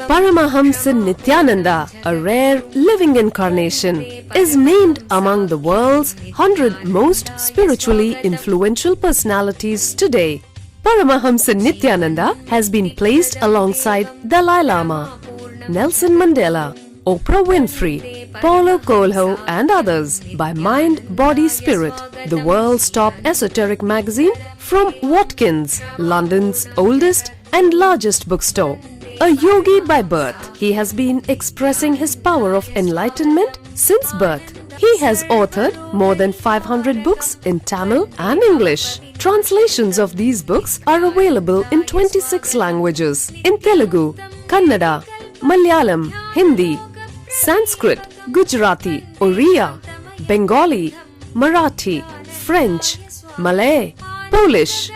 Paramahamsa Nityananda, a rare living incarnation, is named among the world's 100 most spiritually influential personalities today. Paramahamsa Nityananda has been placed alongside Dalai Lama, Nelson Mandela, Oprah Winfrey, Paulo Coelho and others by Mind, Body, Spirit, the world's top esoteric magazine from Watkins, London's oldest and largest bookstore. A yogi by birth, he has been expressing his power of enlightenment since birth. He has authored more than 500 books in Tamil and English. Translations of these books are available in 26 languages in Telugu, Kannada, Malayalam, Hindi, Sanskrit, Gujarati, Oriya, Bengali, Marathi, French, Malay, Polish,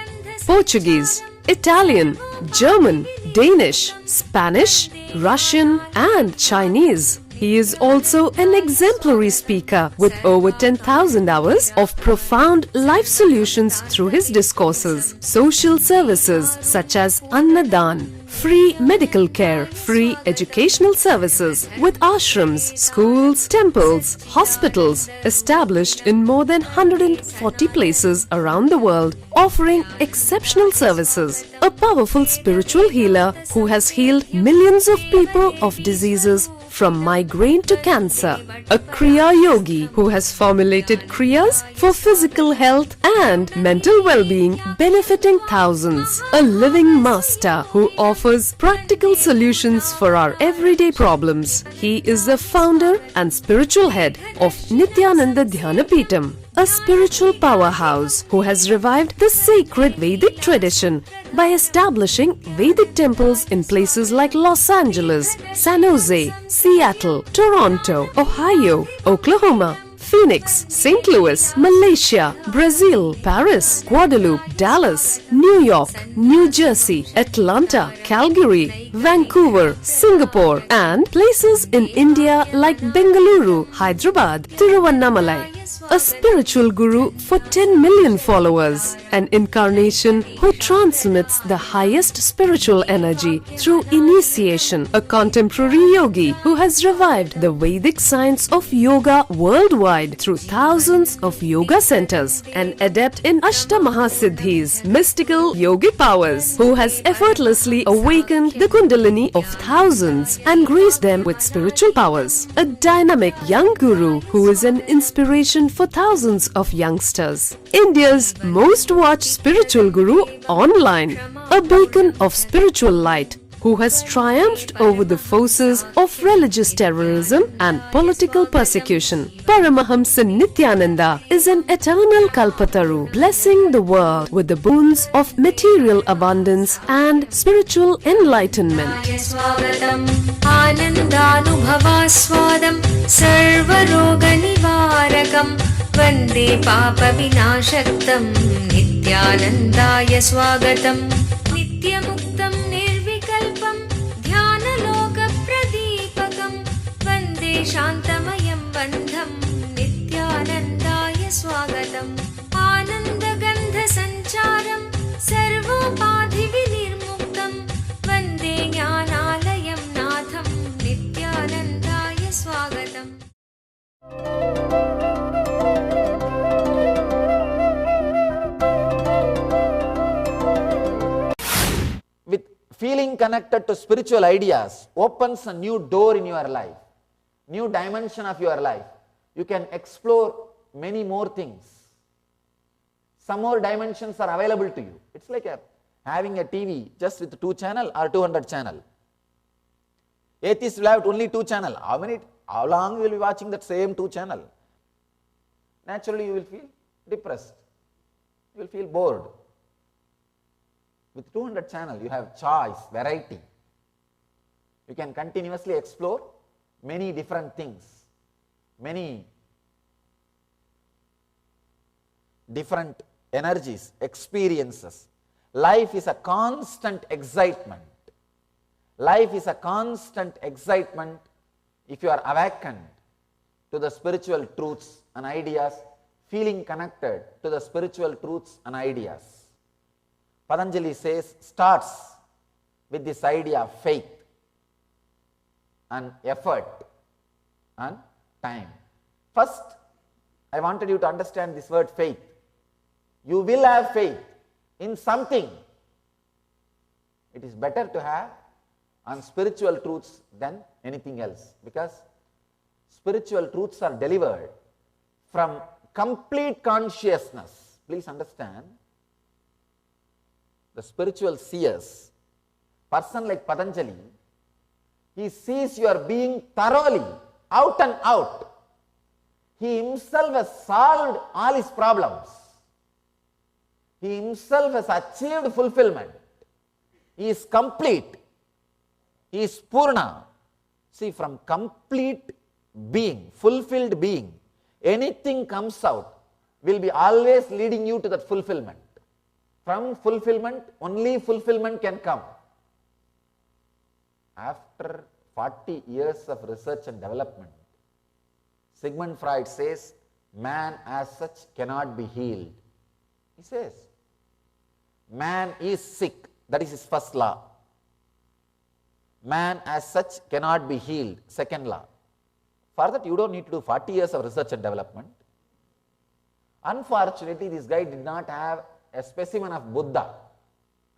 Portuguese, Italian, German, Danish, Spanish, Russian and Chinese. He is also an exemplary speaker with over 10,000 hours of profound life solutions through his discourses. Social services such as Annadan, free medical care, free educational services with ashrams, schools, temples, hospitals established in more than 140 places around the world, offering exceptional services. A powerful spiritual healer who has healed millions of people of diseases from migraine to cancer. A Kriya Yogi who has formulated Kriyas for physical health and mental well-being, benefiting thousands. A living master who offers practical solutions for our everyday problems. He is the founder and spiritual head of Nityananda Dhyanapitham, a spiritual powerhouse who has revived the sacred Vedic tradition by establishing Vedic temples in places like Los Angeles, San Jose, Seattle, Toronto, Ohio, Oklahoma, Phoenix, St. Louis, Malaysia, Brazil, Paris, Guadeloupe, Dallas, New York, New Jersey, Atlanta, Calgary, Vancouver, Singapore, and places in India like Bengaluru, Hyderabad, Tiruvannamalai. A spiritual guru for 10 million followers, an incarnation who transmits the highest spiritual energy through initiation, a contemporary yogi who has revived the Vedic science of yoga worldwide through thousands of yoga centers, an adept in Ashtamahasiddhis, mystical yogic powers, who has effortlessly awakened the Kundalini of thousands and graced them with spiritual powers, a dynamic young guru who is an inspiration for thousands of youngsters, India's most watched spiritual guru online, a beacon of spiritual light who has triumphed over the forces of religious terrorism and political persecution. Paramahamsa Nityananda is an eternal Kalpataru, blessing the world with the boons of material abundance and spiritual enlightenment. वन्दे पापविनाशक्तं नित्यानन्दाय स्वागतं नित्यमुक्तं निर्विकल्पं ध्यानलोकप्रदीपकं वन्दे शान्तमयं बन्धं नित्यानन्दाय स्वागतम् आनन्दगन्धसञ्चारं सर्वोपाधिविनिर्मुक्तं वन्दे ज्ञानालयं नाथं नित्यानन्दाय स्वागतम्. Feeling connected to spiritual ideas opens a new door in your life, new dimension of your life. You can explore many more things. Some more dimensions are available to you. It's like having a TV just with 2 channel or 200 channel. Atheists will have only 2 channel. How long you will be watching that same 2 channel? Naturally you will feel depressed. You will feel bored. With 200 channel, you have choice, variety. You can continuously explore many different things, many different energies, experiences. Life is a constant excitement. Life is a constant excitement if you are awakened to the spiritual truths and ideas, feeling connected to the spiritual truths and ideas. Patanjali says starts with this idea of faith and effort and time. First, I wanted you to understand this word faith. You will have faith in something. It is better to have on spiritual truths than anything else, because spiritual truths are delivered from complete consciousness. Please understand, the spiritual seers, person like Patanjali, he sees your being thoroughly, out and out. He himself has solved all his problems. He himself has achieved fulfillment. He is complete. He is Purna. See, from complete being, fulfilled being, anything comes out will be always leading you to that fulfillment. From fulfillment, only fulfillment can come. After 40 years of research and development, Sigmund Freud says, man as such cannot be healed. He says, man is sick. That is his first law. Man as such cannot be healed. Second law. For that, you don't need to do 40 years of research and development. Unfortunately, this guy did not have a specimen of Buddha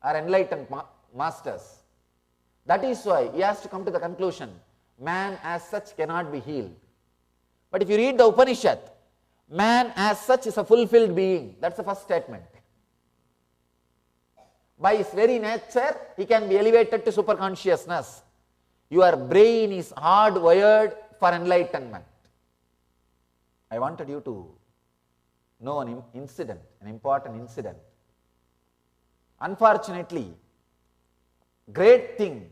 or enlightened masters. That is why he has to come to the conclusion, man as such cannot be healed. But if you read the Upanishad, man as such is a fulfilled being. That's the first statement. By his very nature, he can be elevated to superconsciousness. Your brain is hardwired for enlightenment. I wanted you to know an incident, an important incident. Unfortunately, great thing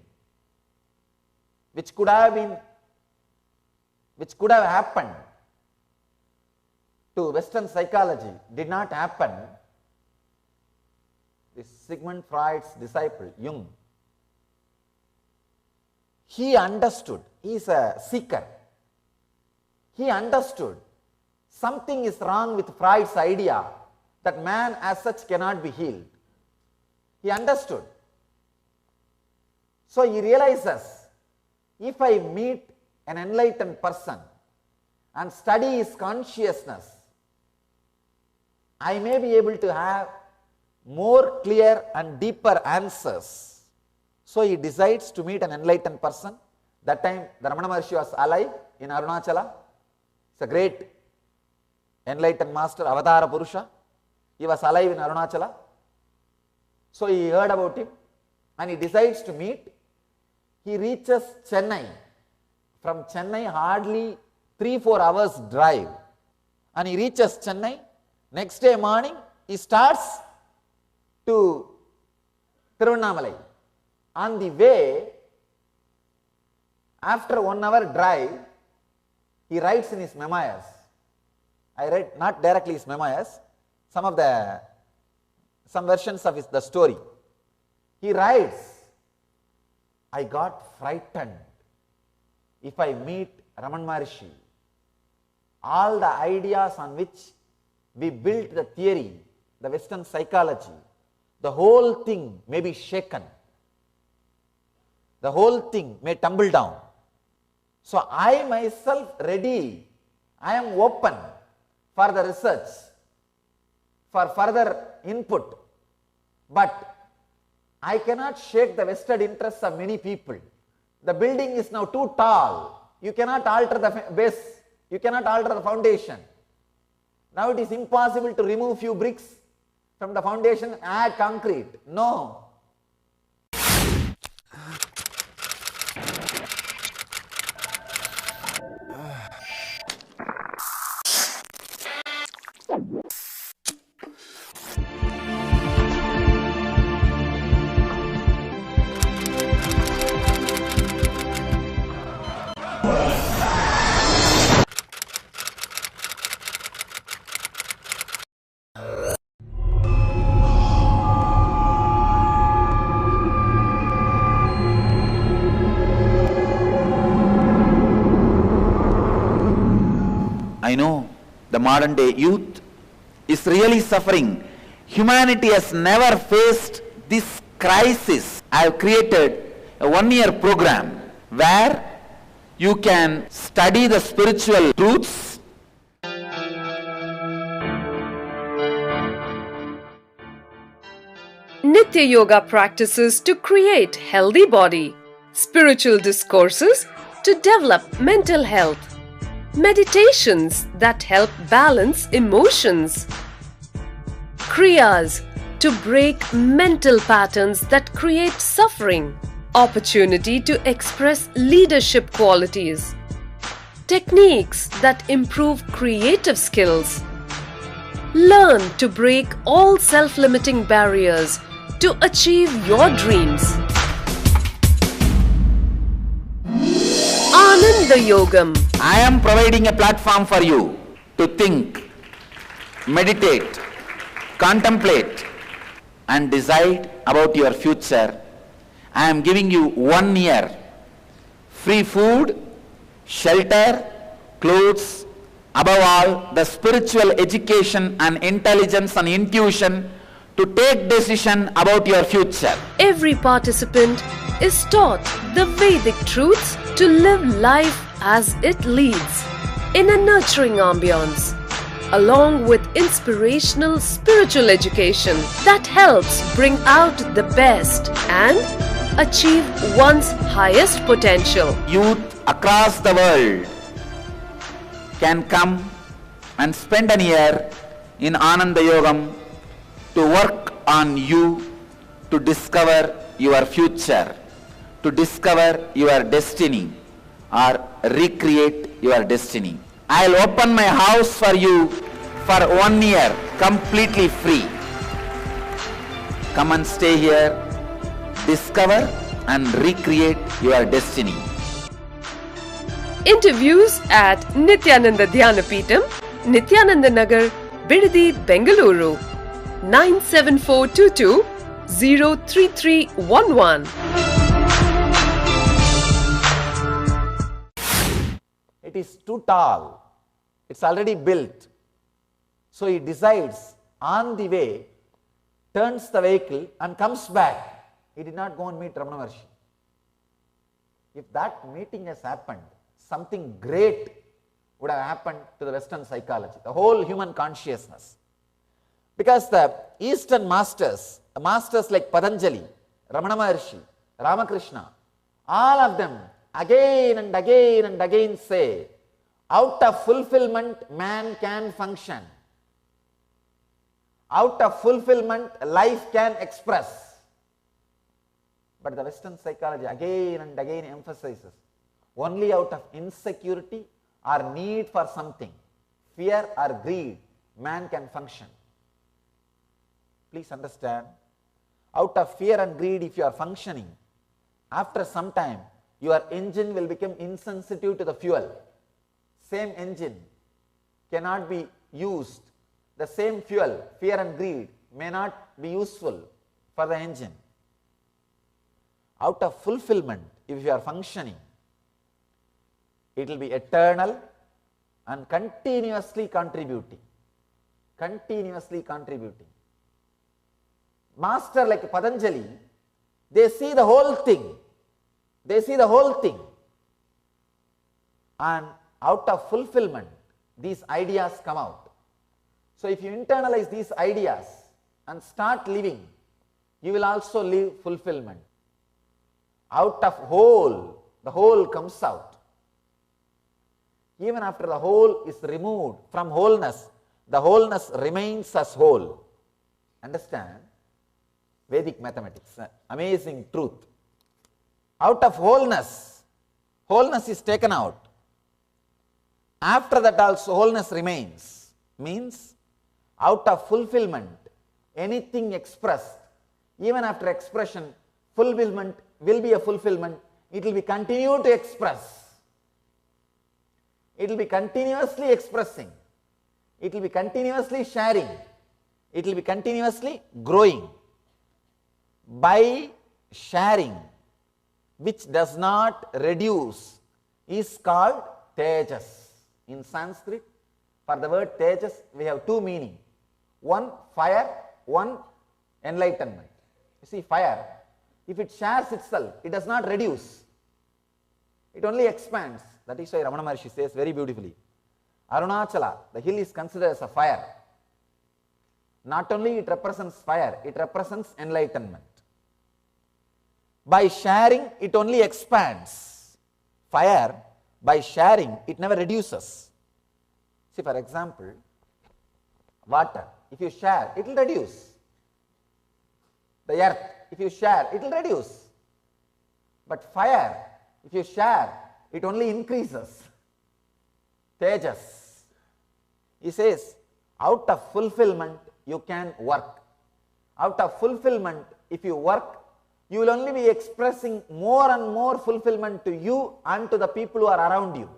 which could have happened to Western psychology did not happen. This Sigmund Freud's disciple, Jung, he understood, he is a seeker, he understood something is wrong with Freud's idea that man as such cannot be healed. He understood. So he realizes, if I meet an enlightened person and study his consciousness, I may be able to have more clear and deeper answers. So he decides to meet an enlightened person. That time the Ramana Maharshi was alive in Arunachala. It's a great enlightened master, Avatara Purusha. He was alive in Arunachala. So he heard about him and he decides to meet. He reaches Chennai. From Chennai hardly 3-4 hours drive. And he reaches Chennai. Next day morning he starts to Tiruvannamalai. On the way, after 1 hour drive, he writes in his memoirs. I read not directly his memoirs, some versions of the story. He writes, I got frightened. If I meet Ramana Maharshi, all the ideas on which we built the theory, the Western psychology, the whole thing may be shaken. The whole thing may tumble down. So I myself ready, I am open for the research, for further input, but I cannot shake the vested interests of many people. The building is now too tall. You cannot alter the base. You cannot alter the foundation. Now it is impossible to remove few bricks from the foundation and add concrete. No. I know the modern day youth is really suffering. Humanity has never faced this crisis, I have created a 1-year program where you can study the spiritual truths. Nitya Yoga practices to create healthy body, spiritual discourses to develop mental health, meditations that help balance emotions, kriyas to break mental patterns that create suffering, opportunity to express leadership qualities, techniques that improve creative skills. Learn to break all self-limiting barriers to achieve your dreams. Ananda Yogam. I am providing a platform for you to think, meditate, contemplate and decide about your future. I am giving you 1 year free food, shelter, clothes, above all the spiritual education and intelligence and intuition to take decision about your future. Every participant is taught the Vedic truths to live life as it leads in a nurturing ambience, along with inspirational spiritual education that helps bring out the best and achieve one's highest potential. Youth across the world can come and spend an year in Ananda Yogam to work on you to discover your future, to discover your destiny or recreate your destiny. I'll open my house for you for 1 year completely free. Come and stay here, discover and recreate your destiny. Interviews at Nityananda Dhyanapitham, Nityananda Nagar, Bidadi, Bengaluru, 97422 03311. It is too tall. It's already built. So he decides on the way, turns the vehicle and comes back. He did not go and meet Ramana Maharshi. If that meeting has happened, something great would have happened to the Western psychology, the whole human consciousness. Because the Eastern masters, the masters like Patanjali, Ramana Maharshi, Ramakrishna, all of them again and again and again say, out of fulfillment man can function. Out of fulfillment life can express. But the Western psychology again and again emphasizes, only out of insecurity or need for something, fear or greed, man can function. Please understand, out of fear and greed if you are functioning, after some time your engine will become insensitive to the fuel. Same engine cannot be used. The same fuel, fear and greed, may not be useful for the engine. Out of fulfillment, if you are functioning, it will be eternal and continuously contributing. Continuously contributing. Master like Patanjali, they see the whole thing. They see the whole thing. And out of fulfillment, these ideas come out. So if you internalize these ideas and start living, you will also live fulfillment. Out of whole, the whole comes out. Even after the whole is removed from wholeness, the wholeness remains as whole. Understand? Vedic mathematics, amazing truth. Out of wholeness, wholeness is taken out. After that also wholeness remains. Means out of fulfillment, anything expressed, even after expression, fulfillment will be a fulfillment. It will be continued to express. It will be continuously expressing. It will be continuously sharing. It will be continuously growing. By sharing, which does not reduce, is called Tejas. In Sanskrit, for the word Tejas, we have two meanings. One fire, one enlightenment. You see, fire, if it shares itself, it does not reduce. It only expands. That is why Ramana Maharshi says very beautifully, Arunachala, the hill is considered as a fire. Not only it represents fire, it represents enlightenment. By sharing, it only expands. Fire, by sharing, it never reduces. See, for example, water, if you share, it will reduce. The earth, if you share, it will reduce. But fire, if you share, it only increases. Tejas. He says, out of fulfillment, you can work. Out of fulfillment, if you work, you will only be expressing more and more fulfillment to you and to the people who are around you.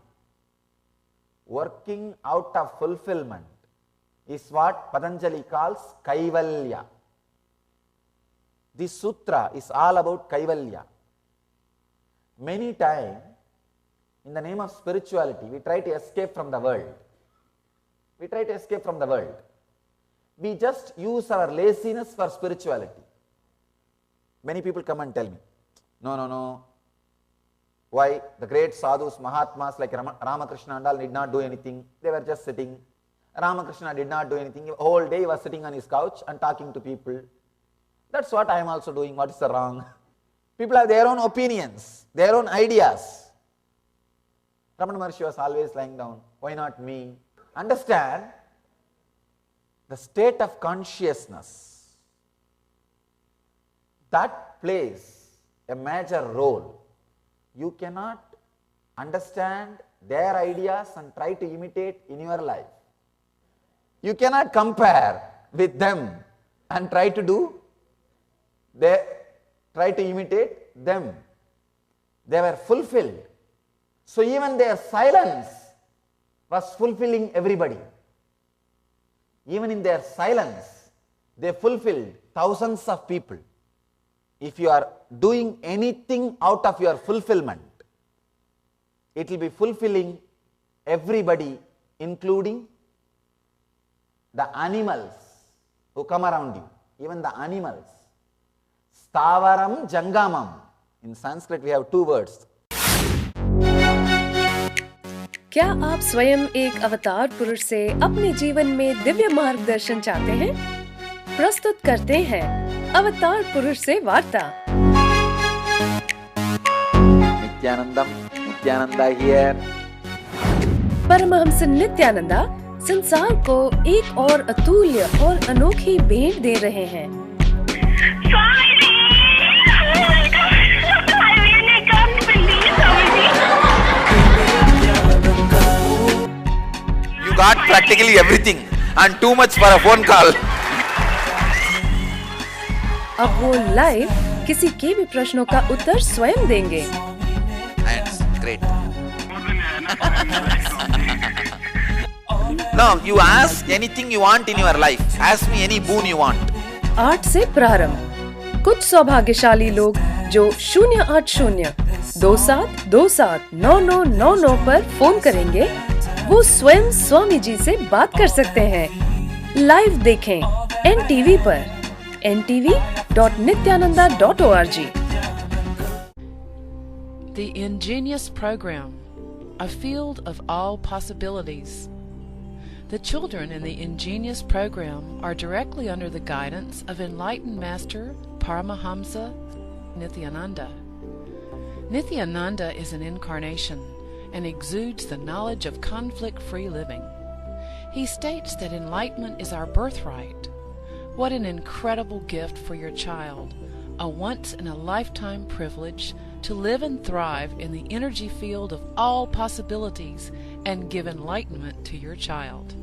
Working out of fulfillment is what Patanjali calls Kaivalya. This sutra is all about Kaivalya. Many times, in the name of spirituality, we try to escape from the world. We try to escape from the world. We just use our laziness for spirituality. Many people come and tell me, no. Why? The great sadhus, Mahatmas like Ramakrishna and all did not do anything. They were just sitting. Ramakrishna did not do anything. The whole day he was sitting on his couch and talking to people. That's what I am also doing. What is the wrong? People have their own opinions, their own ideas. Ramana Maharshi was always lying down. Why not me? Understand, the state of consciousness, that plays a major role. You cannot understand their ideas and try to imitate in your life. You cannot compare with them and try to imitate them. They were fulfilled. So even their silence was fulfilling everybody. Even in their silence, they fulfilled thousands of people. If you are doing anything out of your fulfillment, it will be fulfilling everybody, including the animals who come around you. Even the animals. Stavaram Jangamam. In Sanskrit we have two words. क्या आप स्वयं एक अवतार पुरुष से अपने जीवन में दिव्य मार्गदर्शन चाहते हैं? प्रस्तुत करते हैं अवतार पुरुष से वार्ता। नित्यानंदा here. परमहंस नित्यानंदा संसार को एक और अतुल्य और अनोखी भेंट दे रहे हैं। You got practically everything and too much for a phone call. अब वो लाइव किसी के भी प्रश्नों का उत्तर स्वयं देंगे। And great. Now you ask anything you want in your life. Ask me any boon you want. 8 से प्रारंभ। कुछ सौभाग्यशाली लोग जो 08027279999 पर फोन करेंगे, वो स्वयं स्वामी जी से बात कर सकते हैं। लाइव देखें NTV पर ntv.nityananda.org। The Ingenious Program, a field of all possibilities. The children in the Ingenious Program are directly under the guidance of enlightened Master Paramahamsa Nityananda. Nityananda is an incarnation and exudes the knowledge of conflict-free living. He states that enlightenment is our birthright. What an incredible gift for your child, a once-in-a-lifetime privilege to live and thrive in the energy field of all possibilities and give enlightenment to your child.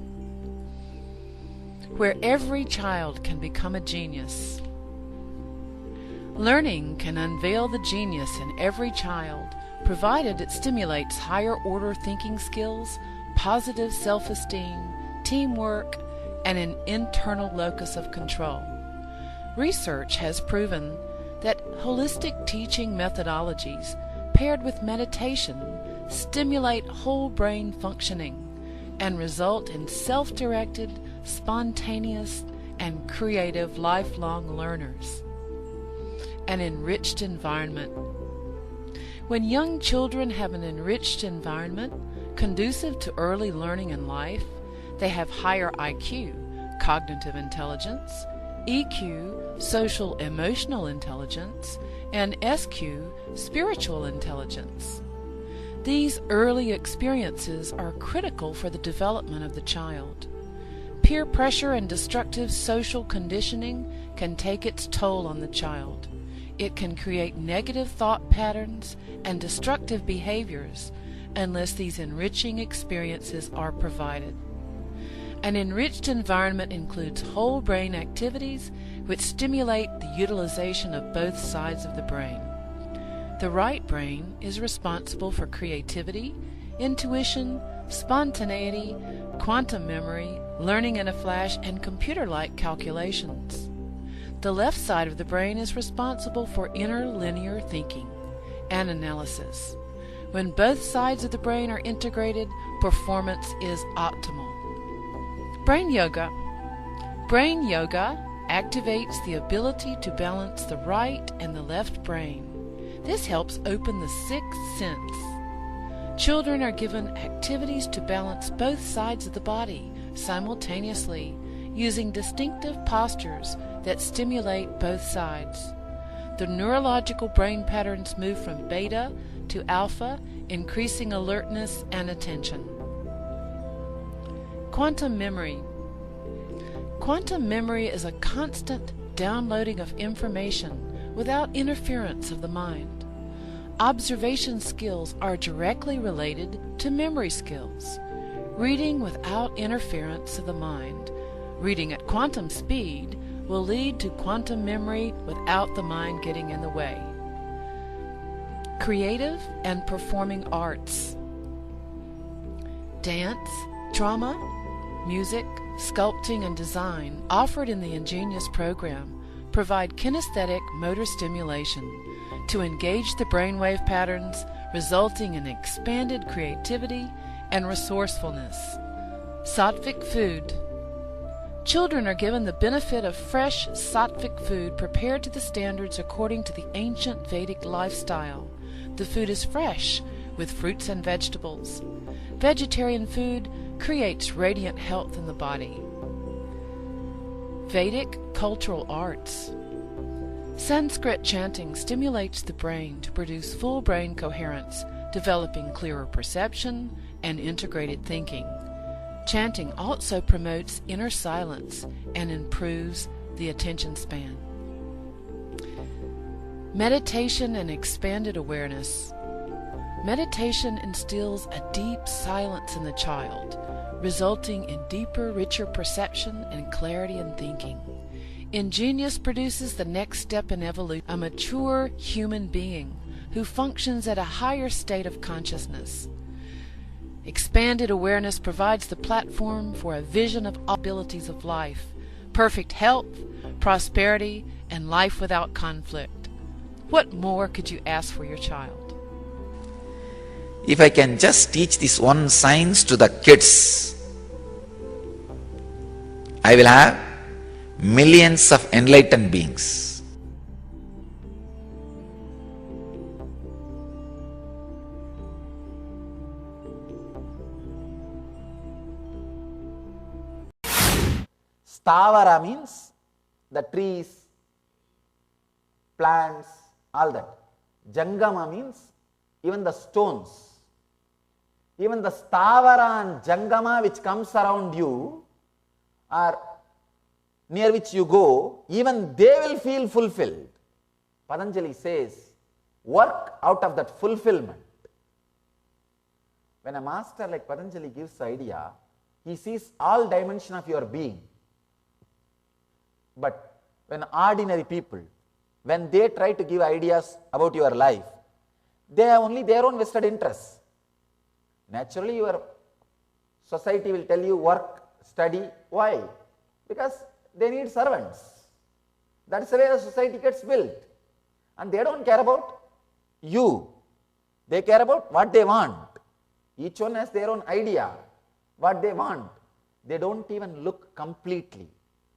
Where every child can become a genius. Learning can unveil the genius in every child, provided it stimulates higher-order thinking skills, positive self-esteem, teamwork, and an internal locus of control. Research has proven that holistic teaching methodologies paired with meditation stimulate whole brain functioning and result in self-directed, spontaneous, and creative lifelong learners. an enriched environment. When young children have an enriched environment conducive to early learning in life, they have higher IQ, cognitive intelligence, EQ, social emotional intelligence, and SQ, spiritual intelligence. These early experiences are critical for the development of the child. Peer pressure and destructive social conditioning can take its toll on the child. It can create negative thought patterns and destructive behaviors unless these enriching experiences are provided. An enriched environment includes whole brain activities which stimulate the utilization of both sides of the brain. The right brain is responsible for creativity, intuition, spontaneity, quantum memory, learning in a flash, and computer-like calculations. The left side of the brain is responsible for inner linear thinking and analysis. When both sides of the brain are integrated, performance is optimal. Brain yoga. Brain yoga activates the ability to balance the right and the left brain. This helps open the sixth sense. Children are given activities to balance both sides of the body simultaneously, using distinctive postures that stimulate both sides. The neurological brain patterns move from beta to alpha, increasing alertness and attention. Quantum memory. Quantum memory is a constant downloading of information without interference of the mind. Observation skills are directly related to memory skills. Reading without interference of the mind, reading at quantum speed, will lead to quantum memory without the mind getting in the way. Creative and performing arts. Dance, drama, music, sculpting, and design offered in the Ingenious program provide kinesthetic motor stimulation to engage the brainwave patterns, resulting in expanded creativity and resourcefulness. Sattvic food. Children are given the benefit of fresh sattvic food prepared to the standards according to the ancient Vedic lifestyle. The food is fresh, with fruits and vegetables. Vegetarian food creates radiant health in the body. Vedic cultural arts. Sanskrit chanting stimulates the brain to produce full brain coherence, developing clearer perception and integrated thinking. Chanting also promotes inner silence and improves the attention span. Meditation and expanded awareness. Meditation instills a deep silence in the child, resulting in deeper, richer perception and clarity in thinking. Ingenious produces the next step in evolution, a mature human being who functions at a higher state of consciousness. Expanded awareness provides the platform for a vision of all abilities of life, perfect health, prosperity, and life without conflict. What more could you ask for your child? If I can just teach this one science to the kids, I will have millions of enlightened beings. Stavara means the trees, plants, all that. Jangama means even the stones. Even the Stavara and Jangama which comes around you or near which you go, even they will feel fulfilled. Patanjali says, work out of that fulfillment. When a master like Patanjali gives the idea, he sees all dimensions of your being. But when ordinary people, when they try to give ideas about your life, they have only their own vested interests. Naturally, your society will tell you work, study. Why? Because they need servants. That's the way the society gets built. And they don't care about you. They care about what they want. Each one has their own idea, what they want. They don't even look completely.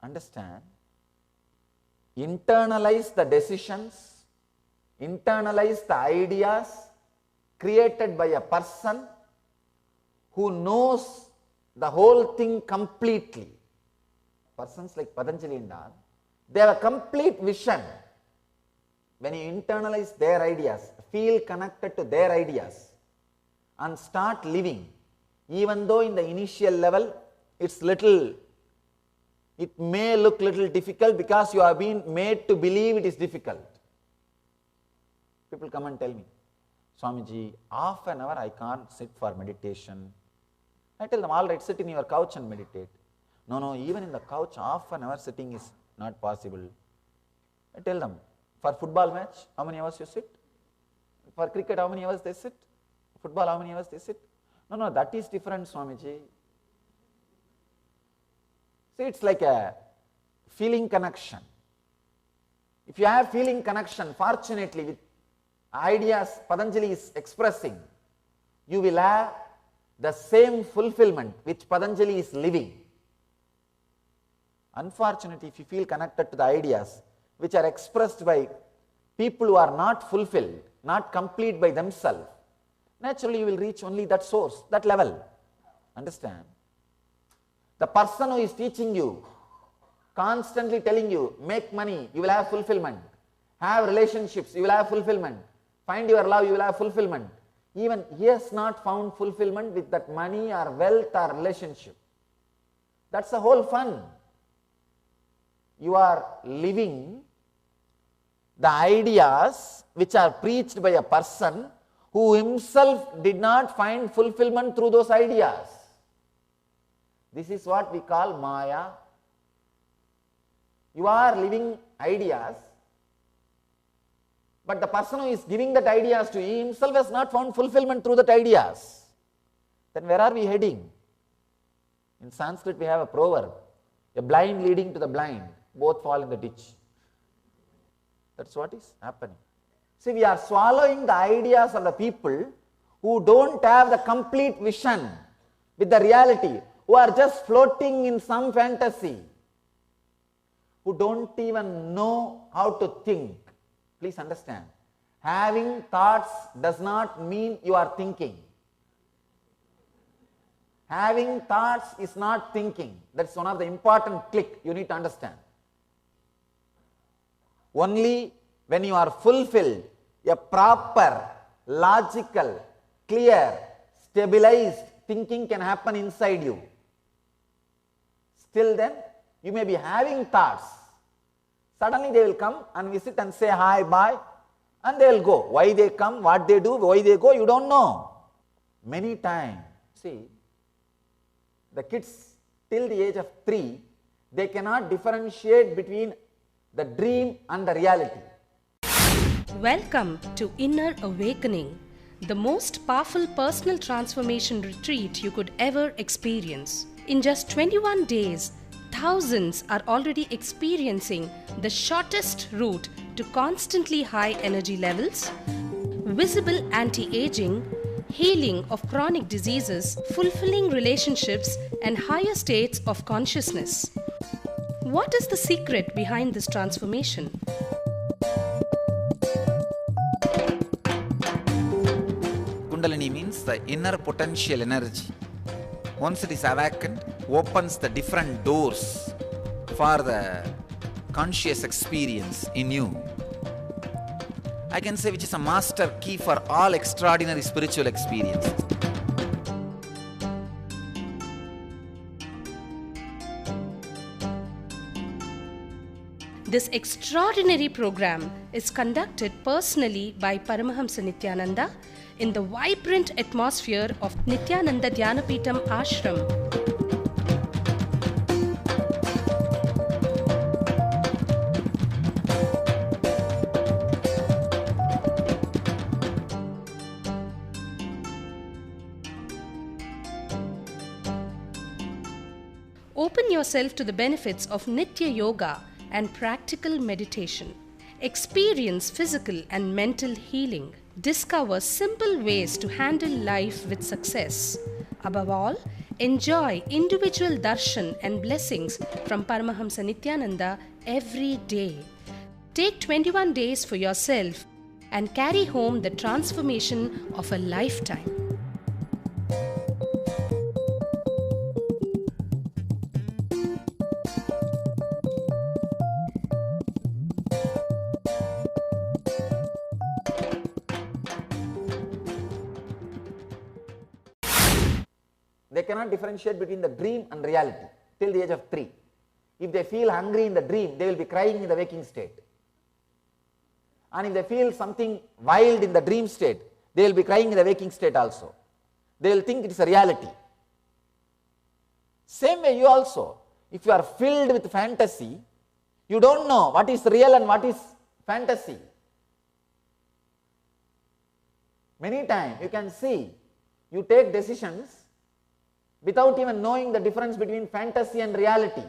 Understand? Internalize the decisions internalize the ideas created by a person who knows the whole thing completely. Persons like Patanjali and all, they have a complete vision. When you internalize their ideas, feel connected to their ideas and start living, even though in the initial level it may look little difficult because you have been made to believe it is difficult. People come and tell me, Swamiji, half an hour I can't sit for meditation. I tell them, all right, sit in your couch and meditate. No, even in the couch, half an hour sitting is not possible. I tell them, for football match, how many hours you sit? For cricket, how many hours they sit? Football, how many hours they sit? No, that is different, Swamiji. See, it's like a feeling connection. If you have feeling connection, fortunately, with ideas Patanjali is expressing, you will have the same fulfillment which Patanjali is living. Unfortunately, if you feel connected to the ideas which are expressed by people who are not fulfilled, not complete by themselves, naturally you will reach only that source, that level. Understand? The person who is teaching you, constantly telling you, make money, you will have fulfillment. Have relationships, you will have fulfillment. Find your love, you will have fulfillment. Even he has not found fulfillment with that money or wealth or relationship. That's the whole fun. You are living the ideas which are preached by a person who himself did not find fulfillment through those ideas. This is what we call Maya. You are living ideas, but the person who is giving that ideas to you himself has not found fulfillment through that ideas. Then where are we heading? In Sanskrit we have a proverb, a blind leading to the blind, both fall in the ditch. That's what is happening. See, we are swallowing the ideas of the people who don't have the complete vision with the reality, who are just floating in some fantasy, who don't even know how to think. Please understand, having thoughts does not mean you are thinking. Having thoughts is not thinking. That's one of the important click you need to understand. Only when you are fulfilled, a proper, logical, clear, stabilized thinking can happen inside you. Till then, you may be having thoughts. Suddenly they will come and visit and say hi, bye, and they will go. Why they come, what they do, why they go, you don't know. Many times, see, the kids till the age of 3, they cannot differentiate between the dream and the reality. Welcome to Inner Awakening, the most powerful personal transformation retreat you could ever experience. In just 21 days, thousands are already experiencing the shortest route to constantly high energy levels, visible anti-aging, healing of chronic diseases, fulfilling relationships, and higher states of consciousness. What is the secret behind this transformation? Kundalini means the inner potential energy. Once it is awakened, opens the different doors for the conscious experience in you. I can say which is a master key for all extraordinary spiritual experiences. This extraordinary program is conducted personally by Paramahamsa Nityananda in the vibrant atmosphere of Nityananda Dhyanapitham Ashram. Open yourself to the benefits of Nitya Yoga and practical meditation. Experience physical and mental healing. Discover simple ways to handle life with success. Above all, enjoy individual darshan and blessings from Paramahamsa Nityananda every day. Take 21 days for yourself and carry home the transformation of a lifetime. They cannot differentiate between the dream and reality till the age of 3. If they feel hungry in the dream, they will be crying in the waking state. And if they feel something wild in the dream state, they will be crying in the waking state also. They will think it is a reality. Same way you also, if you are filled with fantasy, you don't know what is real and what is fantasy. Many times you can see, you take decisions without even knowing the difference between fantasy and reality.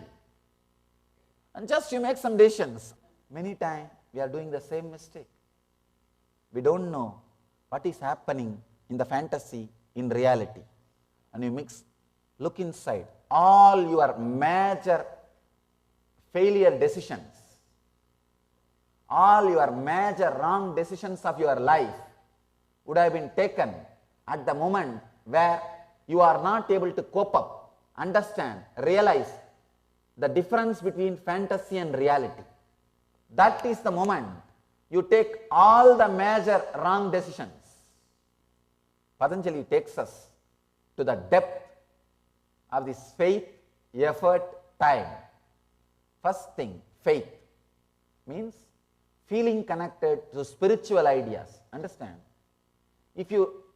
And just you make some decisions. Many times we are doing the same mistake. We don't know what is happening in the fantasy in reality. And you look inside, all your major failure decisions, all your major wrong decisions of your life would have been taken at the moment where you are not able to cope up, understand, realize the difference between fantasy and reality. That is the moment you take all the major wrong decisions. Patanjali takes us to the depth of this faith, effort, time. First thing, faith means feeling connected to spiritual ideas. Understand?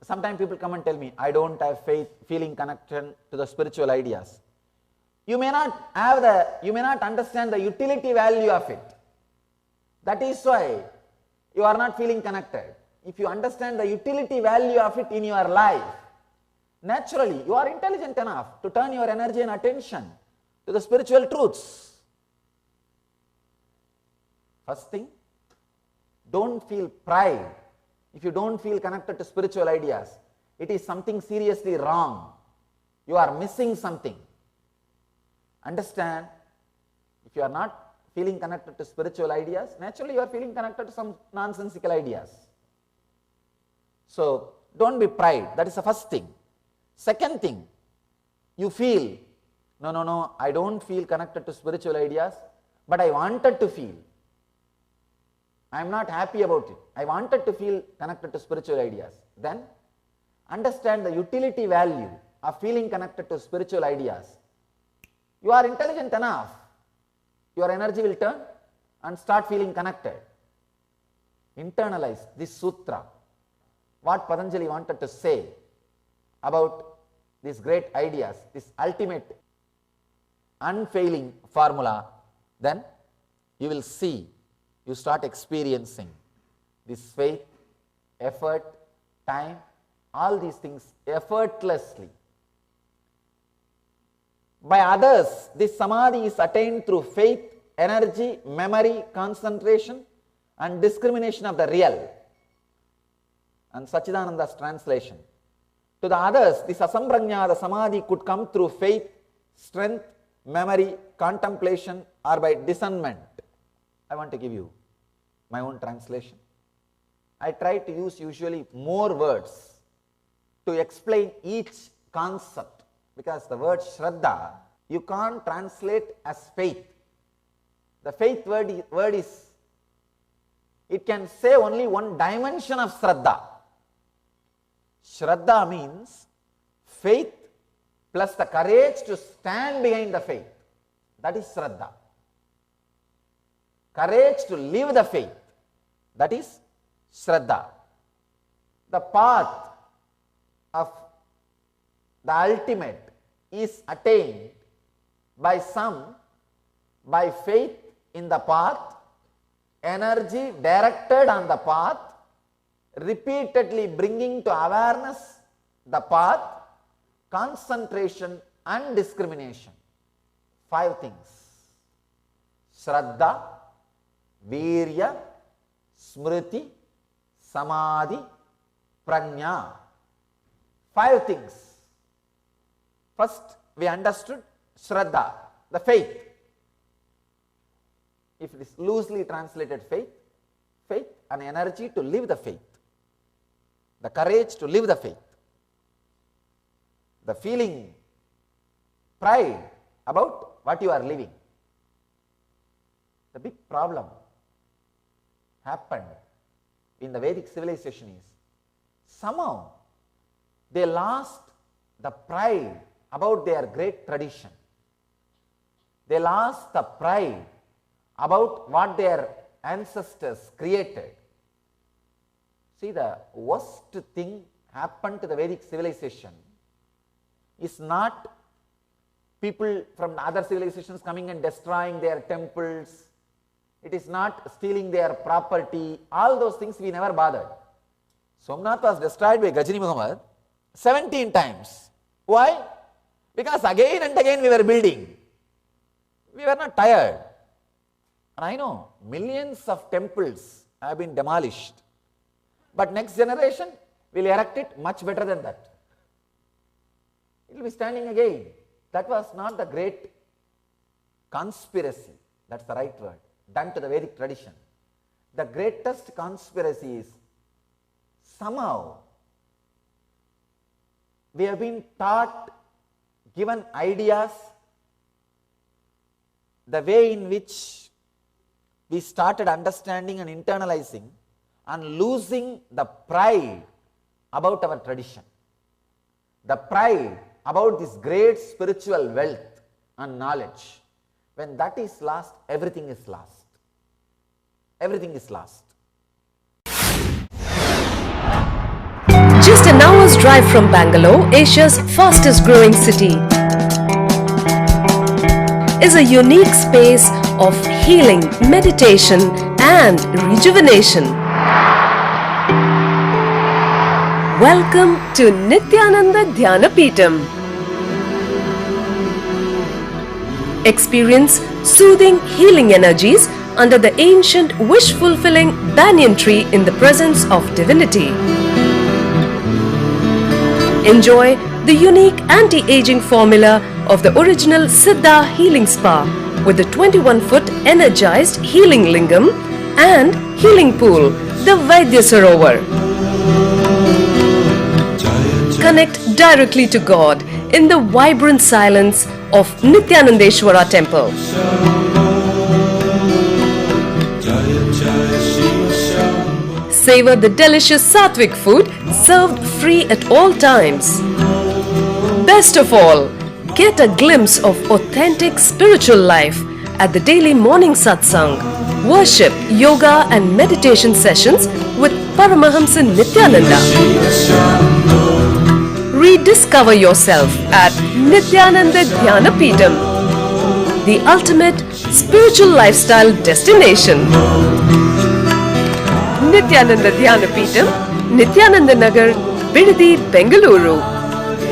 Sometimes people come and tell me, I don't have faith, feeling connected to the spiritual ideas. You may not understand the utility value of it. That is why you are not feeling connected. If you understand the utility value of it in your life, naturally you are intelligent enough to turn your energy and attention to the spiritual truths. First thing, don't feel pride. If you don't feel connected to spiritual ideas, it is something seriously wrong. You are missing something. Understand, if you are not feeling connected to spiritual ideas, naturally you are feeling connected to some nonsensical ideas. So don't be pride. That is the first thing. Second thing, you feel, no, I don't feel connected to spiritual ideas, but I wanted to feel. I am not happy about it. I wanted to feel connected to spiritual ideas. Then understand the utility value of feeling connected to spiritual ideas. You are intelligent enough. Your energy will turn and start feeling connected. Internalize this sutra. What Patanjali wanted to say about these great ideas, this ultimate unfailing formula, then you will see, you start experiencing this faith, effort, time, all these things effortlessly. By others, this samadhi is attained through faith, energy, memory, concentration and discrimination of the real. And Sachidananda's translation. To the others, this asamprajnata samadhi could come through faith, strength, memory, contemplation or by discernment. I want to give you my own translation. I try to use usually more words to explain each concept, because the word Shraddha you can't translate as faith. The faith word is, it can say only one dimension of Shraddha. Shraddha means faith plus the courage to stand behind the faith. That is Shraddha. Courage to live the faith. That is Shraddha. The path of the ultimate is attained by faith in the path, energy directed on the path, repeatedly bringing to awareness the path, concentration and discrimination. 5 things. Shraddha, Virya, Smriti, Samadhi, Prajna. 5 things. First, we understood Shraddha, the faith. If it is loosely translated faith, an energy to live the faith, the courage to live the faith, the feeling pride about what you are living. The big problem happened in the Vedic civilization is somehow they lost the pride about their great tradition. They lost the pride about what their ancestors created. See, the worst thing happened to the Vedic civilization is not people from other civilizations coming and destroying their temples. It is not stealing their property. All those things we never bothered. Somnath was destroyed by Ghajini Muhammad 17 times. Why? Because again and again we were building. We were not tired. And I know millions of temples have been demolished. But next generation will erect it much better than that. It will be standing again. That was not the great conspiracy. That's the right word. Done to the Vedic tradition. The greatest conspiracy is somehow we have been taught, given ideas, the way in which we started understanding and internalizing and losing the pride about our tradition, the pride about this great spiritual wealth and knowledge. When that is lost, everything is lost. Everything is lost. Just an hour's drive from Bangalore, Asia's fastest growing city, is a unique space of healing, meditation and rejuvenation. Welcome to Nityananda Dhyanapitham. Experience soothing healing energies under the ancient wish-fulfilling banyan tree in the presence of divinity. Enjoy the unique anti-aging formula of the original Siddha Healing Spa with the 21-foot energized healing lingam and healing pool, the Vaidya Sarovar. Connect directly to God in the vibrant silence of Nityanandeshwara Temple. Savor the delicious Sattvic food served free at all times. Best of all, get a glimpse of authentic spiritual life at the daily morning satsang, worship, yoga and meditation sessions with Paramahamsa Nityananda. Rediscover yourself at Nityananda Dhyanapitham, the ultimate spiritual lifestyle destination. Nityananda Dhyanapitham, Nityananda Nagar, Bidadi, Bengaluru,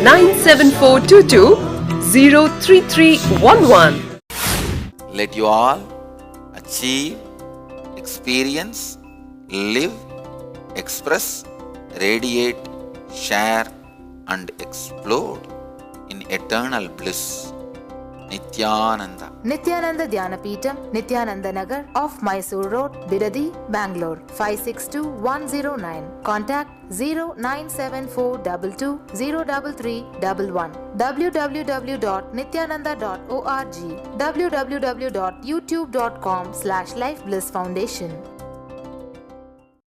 97422-03311. Let you all achieve, experience, live, express, radiate, share and explode in eternal bliss. Nityananda. Nityananda Dhyanapitham, Nityananda Nagar, off Mysore Road, Bidadi, Bangalore, 562109. Contact 097422033111. www.nityananda.org. www.youtube.com/Life Bliss Foundation.